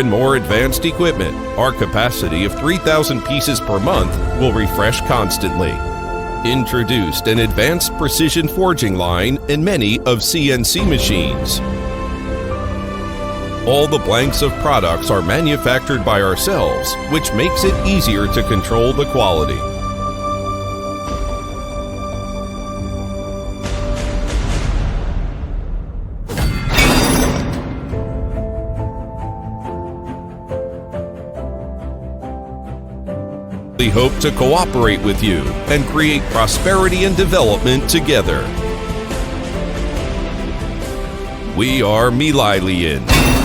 and more advanced equipment, our capacity of 3,000 pieces per month will refresh constantly. Introduced an advanced precision forging line and many of CNC machines. All the blanks of products are manufactured by ourselves, which makes it easier to control the quality. We hope to cooperate with you and create prosperity and development together. We are MILALION.